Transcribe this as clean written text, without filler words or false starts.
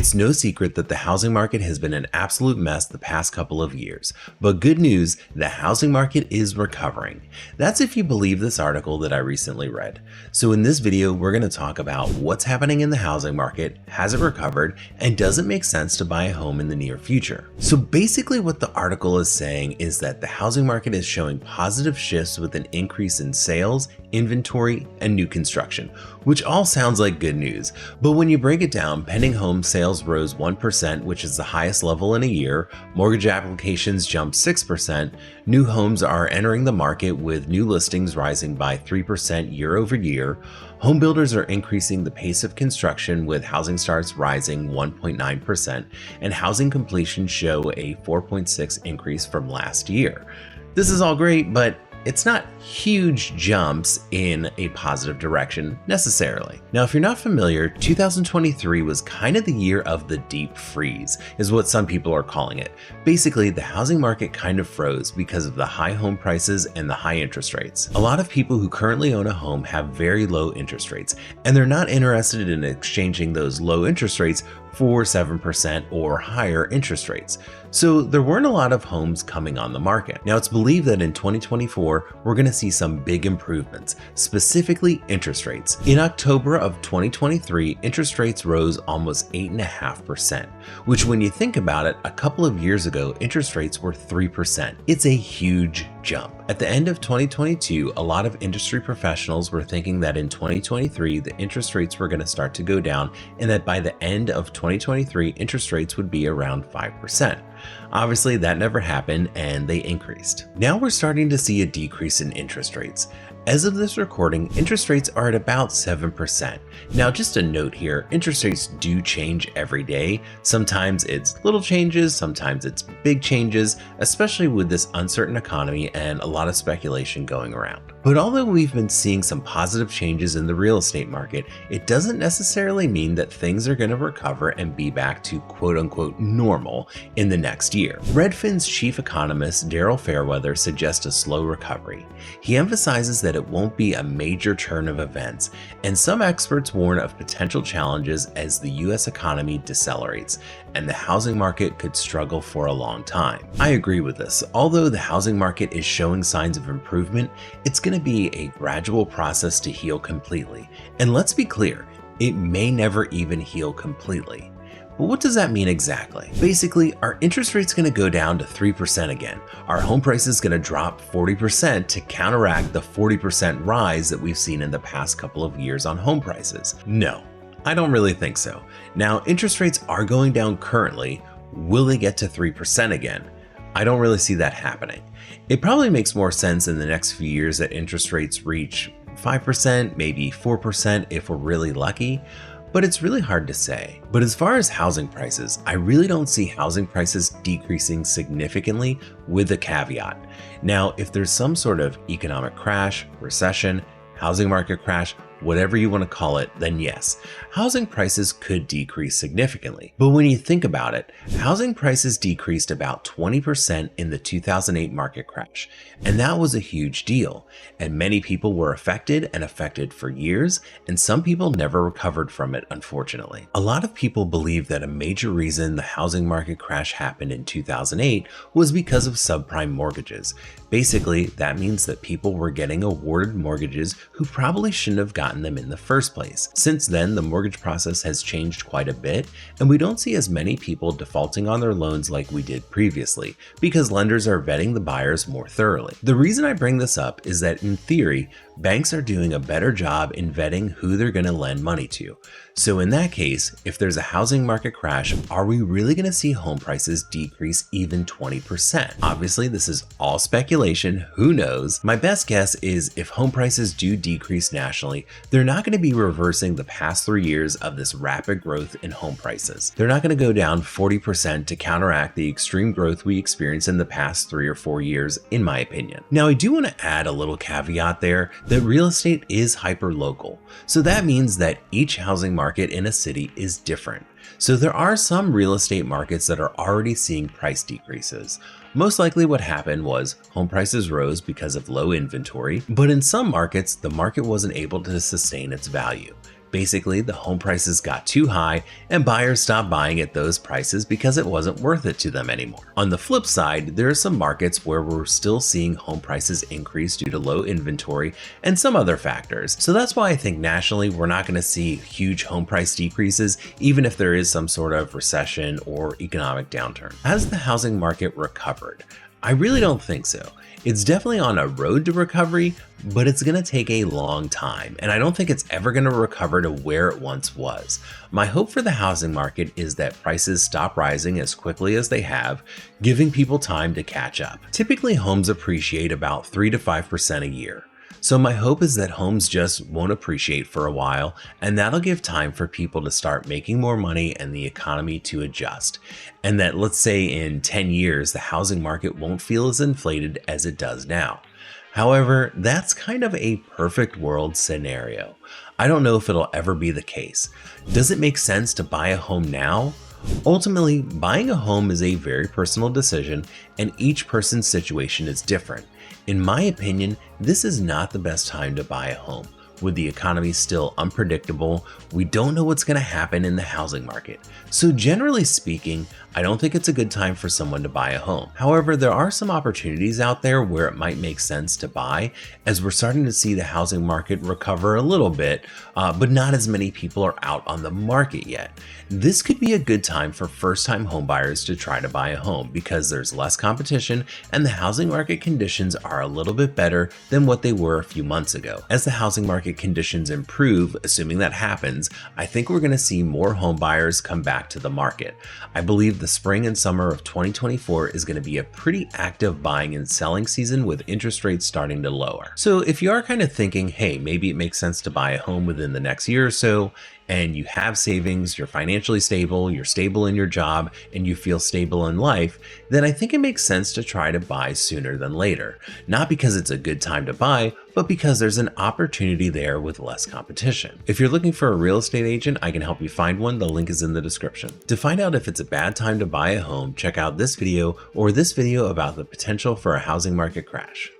It's no secret that the housing market has been an absolute mess the past couple of years, but good news, the housing market is recovering. That's if you believe this article that I recently read. So in this video, we're going to talk about what's happening in the housing market, has it recovered, and does it make sense to buy a home in the near future? So basically what the article is saying is that the housing market is showing positive shifts with an increase in sales, inventory, and new construction, which all sounds like good news. But when you break it down, pending home sales rose 1%, which is the highest level in a year. Mortgage applications jumped 6%. New homes are entering the market with new listings rising by 3% year over year. Home builders are increasing the pace of construction with housing starts rising 1.9%, and housing completions show a 4.6% increase from last year. This is all great, but it's not huge jumps in a positive direction necessarily. Now, if you're not familiar, 2023 was kind of the year of the deep freeze, is what some people are calling it. Basically, the housing market kind of froze because of the high home prices and the high interest rates. A lot of people who currently own a home have very low interest rates, and they're not interested in exchanging those low interest rates for 7% or higher interest rates. So there weren't a lot of homes coming on the market. Now it's believed that in 2024, we're going to see some big improvements, specifically interest rates. In October of 2023, interest rates rose almost 8.5%, which when you think about it, a couple of years ago, interest rates were 3%. It's a huge jump. At the end of 2022, a lot of industry professionals were thinking that in 2023, the interest rates were going to start to go down and that by the end of 2023, interest rates would be around 5%. Obviously, that never happened and they increased. Now we're starting to see a decrease in interest rates. As of this recording, interest rates are at about 7%. Now, just a note here, interest rates do change every day. Sometimes it's little changes, sometimes it's big changes, especially with this uncertain economy and a lot of speculation going around. But although we've been seeing some positive changes in the real estate market, it doesn't necessarily mean that things are going to recover and be back to quote unquote normal in the next year. Redfin's chief economist, Daryl Fairweather, suggests a slow recovery. He emphasizes that it won't be a major turn of events, and some experts warn of potential challenges as the US economy decelerates and the housing market could struggle for a long time. I agree with this. Although the housing market is showing signs of improvement, it's going to be a gradual process to heal completely. And let's be clear, it may never even heal completely. But what does that mean exactly? Basically, are interest rates going to go down to 3% again? Are home prices going to drop 40% to counteract the 40% rise that we've seen in the past couple of years on home prices? No, I don't really think so. Now, interest rates are going down currently. Will they get to 3% again? I don't really see that happening. It probably makes more sense in the next few years that interest rates reach 5%, maybe 4% if we're really lucky. But it's really hard to say. But as far as housing prices, I really don't see housing prices decreasing significantly with a caveat. Now, if there's some sort of economic crash, recession, housing market crash, whatever you want to call it, then yes, housing prices could decrease significantly. But when you think about it, housing prices decreased about 20% in the 2008 market crash, and that was a huge deal. And many people were affected and affected for years, and some people never recovered from it, unfortunately. A lot of people believe that a major reason the housing market crash happened in 2008 was because of subprime mortgages. Basically, that means that people were getting awarded mortgages who probably shouldn't have gotten them in the first place. Since then, the mortgage process has changed quite a bit, and we don't see as many people defaulting on their loans like we did previously, because lenders are vetting the buyers more thoroughly. The reason I bring this up is that in theory, banks are doing a better job in vetting who they're going to lend money to. So in that case, if there's a housing market crash, are we really going to see home prices decrease even 20%? Obviously, this is all speculation. Who knows? My best guess is if home prices do decrease nationally, they're not going to be reversing the past 3 years of this rapid growth in home prices. They're not going to go down 40% to counteract the extreme growth we experienced in the past 3 or 4 years, in my opinion. Now, I do want to add a little caveat there that real estate is hyperlocal. So that means that each housing market in a city is different. So there are some real estate markets that are already seeing price decreases. Most likely what happened was home prices rose because of low inventory, but in some markets, the market wasn't able to sustain its value. Basically, the home prices got too high and buyers stopped buying at those prices because it wasn't worth it to them anymore. On the flip side, there are some markets where we're still seeing home prices increase due to low inventory and some other factors. So that's why I think nationally we're not going to see huge home price decreases even if there is some sort of recession or economic downturn. Has the housing market recovered? I really don't think so. It's definitely on a road to recovery, but it's going to take a long time, and I don't think it's ever going to recover to where it once was. My hope for the housing market is that prices stop rising as quickly as they have, giving people time to catch up. Typically, homes appreciate about 3 to 5% a year. So my hope is that homes just won't appreciate for a while, and that'll give time for people to start making more money and the economy to adjust. And that, let's say in 10 years, the housing market won't feel as inflated as it does now. However, that's kind of a perfect world scenario. I don't know if it'll ever be the case. Does it make sense to buy a home now? Ultimately, buying a home is a very personal decision, and each person's situation is different. In my opinion, this is not the best time to buy a home. With the economy still unpredictable, we don't know what's going to happen in the housing market. So generally speaking, I don't think it's a good time for someone to buy a home. However, there are some opportunities out there where it might make sense to buy, as we're starting to see the housing market recover a little bit, but not as many people are out on the market yet. This could be a good time for first-time homebuyers to try to buy a home because there's less competition and the housing market conditions are a little bit better than what they were a few months ago. As the housing market conditions improve, assuming that happens, I think we're going to see more homebuyers come back to the market. I believe the spring and summer of 2024 is going to be a pretty active buying and selling season with interest rates starting to lower. So if you are kind of thinking, hey, maybe it makes sense to buy a home within the next year or so, and you have savings, you're financially stable, you're stable in your job, and you feel stable in life, then I think it makes sense to try to buy sooner than later. Not because it's a good time to buy, but because there's an opportunity there with less competition. If you're looking for a real estate agent, I can help you find one. The link is in the description. To find out if it's a bad time to buy a home, check out this video or this video about the potential for a housing market crash.